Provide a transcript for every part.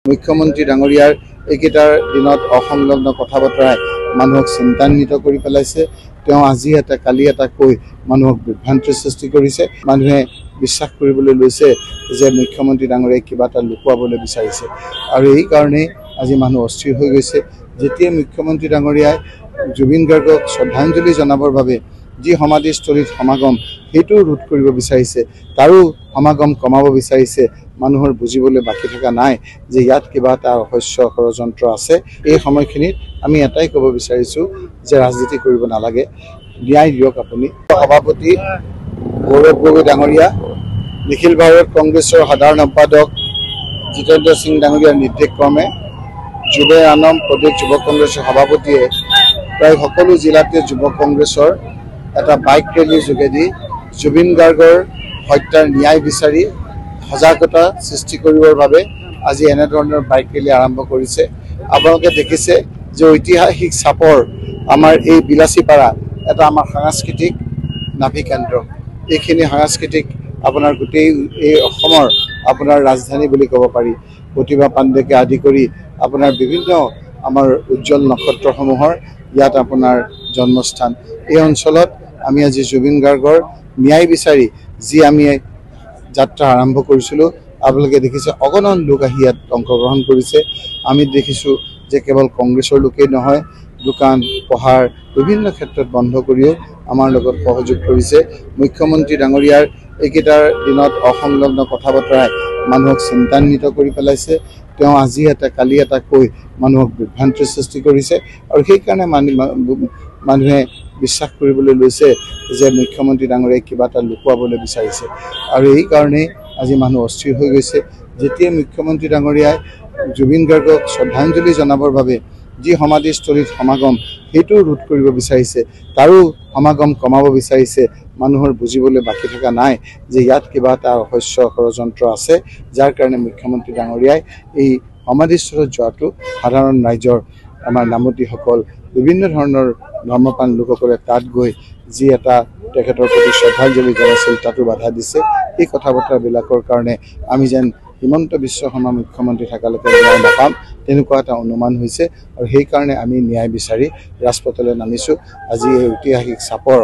মুখ্যমন্ত্ৰী ডাঙৰীয়াৰ এইকেইটাৰ দিনত অসংলগ্ন কথা বতৰাই মানুহক চিন্তান্বিত কৰি পেলাইছে। তেওঁ আজি এটা কালি এটা কৈ মানুহক বিভ্ৰান্তিৰ সৃষ্টি কৰিছে। মানুহে বিশ্বাস কৰিবলৈ লৈছে যে মুখ্যমন্ত্ৰী ডাঙৰীয়াই কিবা এটা লুকুৱাবলৈ বিচাৰিছে আৰু এই কাৰণেই আজি মানুহ অস্থিৰ হৈ গৈছে। যেতিয়া মুখ্যমন্ত্ৰী ডাঙৰীয়াই জুবিন গাৰ্গক শ্ৰদ্ধাঞ্জলি জনাবৰ বাবে যি সমাধিস্থলীত সমাগম সেইটো ৰোধ কৰিব বিচাৰিছে, তাৰো সমাগম কমাব বিচাৰিছে, মানুহৰ বুজিবলৈ বাকী থকা নাই যে ইয়াত কিবা এটা ৰহস্য ষড়যন্ত্ৰ আছে। এই সময়খিনিত আমি এটাই ক'ব বিচাৰিছোঁ যে ৰাজনীতি কৰিব নালাগে, ন্যায় দিয়ক আপুনি। সভাপতি গৌৰৱ গগৈ ডাঙৰীয়া, নিখিল ভাৰত কংগ্ৰেছৰ সাধাৰণ সম্পাদক জিতেন্দ্ৰ সিং ডাঙৰীয়াৰ নিৰ্দেশক্ৰমে যুৱ আনম প্ৰদেশ যুৱ কংগ্ৰেছৰ সভাপতিয়ে প্ৰায় সকলো জিলাতে যুৱ কংগ্ৰেছৰ এটা বাইক ৰেলীৰ যোগেদি জুবিন গাৰ্গৰ হত্যাৰ ন্যায় বিচাৰি সজাগতা সৃষ্টি কৰিবৰ বাবে আজি এনেধৰণৰ বাইক ৰেলী আৰম্ভ কৰিছে। আপোনালোকে দেখিছে যে ঐতিহাসিক চাপৰ আমাৰ এই বিলাসীপাৰা এটা আমাৰ সাংস্কৃতিক নাভি কেন্দ্ৰ। এইখিনি সাংস্কৃতিক আপোনাৰ গোটেই এই অসমৰ আপোনাৰ ৰাজধানী বুলি ক'ব পাৰি। প্ৰতিভা পাণ্ডেকে আদি কৰি আপোনাৰ বিভিন্ন আমাৰ উজ্জ্বল নক্ষত্ৰসমূহৰ ইয়াত আপোনাৰ জন্মস্থান। এই অঞ্চলত আমি আজি জুবিন গাৰ্গৰ ন্যায় বিচাৰি যি আমি যাত্ৰা আৰম্ভ কৰিছিলোঁ, আপোনালোকে দেখিছে অগণন লোক আহি ইয়াত অংশগ্ৰহণ কৰিছে। আমি দেখিছোঁ যে কেৱল কংগ্ৰেছৰ লোকেই নহয়, দোকান পোহাৰ বিভিন্ন ক্ষেত্ৰত বন্ধ কৰিও আমাৰ লগত সহযোগ কৰিছে। মুখ্যমন্ত্ৰী ডাঙৰীয়াৰ এইকেইটাৰ দিনত অসংলগ্ন কথা বতৰাই মানুহক চিন্তান্বিত কৰি পেলাইছে। তেওঁ আজি এটা কালি এটা কৈ মানুহক বিভ্ৰান্তিৰ সৃষ্টি কৰিছে আৰু সেইকাৰণে মানুহে বিশ্বাস কৰিবলৈ লৈছে যে মুখ্যমন্ত্ৰী ডাঙৰীয়াই কিবা এটা লুকুৱাবলৈ বিচাৰিছে আৰু এই কাৰণেই আজি মানুহ অস্থিৰ হৈ গৈছে। যেতিয়া মুখ্যমন্ত্ৰী ডাঙৰীয়াই জুবিন গাৰ্গক শ্ৰদ্ধাঞ্জলি জনাবৰ বাবে যি সমাধিস্থলীত সমাগম সেইটো ৰোধ কৰিব বিচাৰিছে, তাৰো সমাগম কমাব বিচাৰিছে, মানুহৰ বুজিবলৈ বাকী থকা নাই যে ইয়াত কিবা এটা ৰহস্য ষড়যন্ত্ৰ আছে, যাৰ কাৰণে মুখ্যমন্ত্ৰী ডাঙৰীয়াই এই সমাধিস্থলত যোৱাটো সাধাৰণ ৰাইজৰ আমাৰ নামতীসকল বিভিন্ন ধৰণৰ ধৰ্মপ্ৰাণ লোকসকলে তাত গৈ যি এটা তেখেতৰ প্ৰতি শ্ৰদ্ধাঞ্জলি জনাইছিল তাতো বাধা দিছে। এই কথা বতৰাবিলাকৰ কাৰণে আমি যেন হিমন্ত বিশ্ব শৰ্মা মুখ্যমন্ত্ৰী থকালৈকে ন্যায় নাপাম তেনেকুৱা এটা অনুমান হৈছে আৰু সেইকাৰণে আমি ন্যায় বিচাৰি ৰাজপথলৈ নামিছোঁ। আজি এই ঐতিহাসিক চাপৰ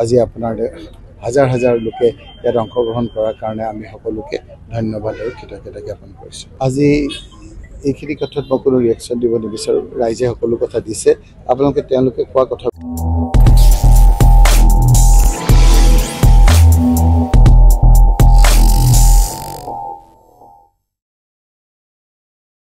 আজি আপোনাৰ হাজাৰ হাজাৰ লোকে ইয়াত অংশগ্ৰহণ কৰাৰ কাৰণে আমি সকলোকে ধন্যবাদ আৰু কৃতজ্ঞতা জ্ঞাপন কৰিছোঁ। আজি এইখিনি কথাত মই কোনো ৰিয়েকশ্যন দিব নিবিচাৰোঁ। ৰাইজে সকলো কথা দিছে, আপোনালোকে তেওঁলোকে কোৱা কথা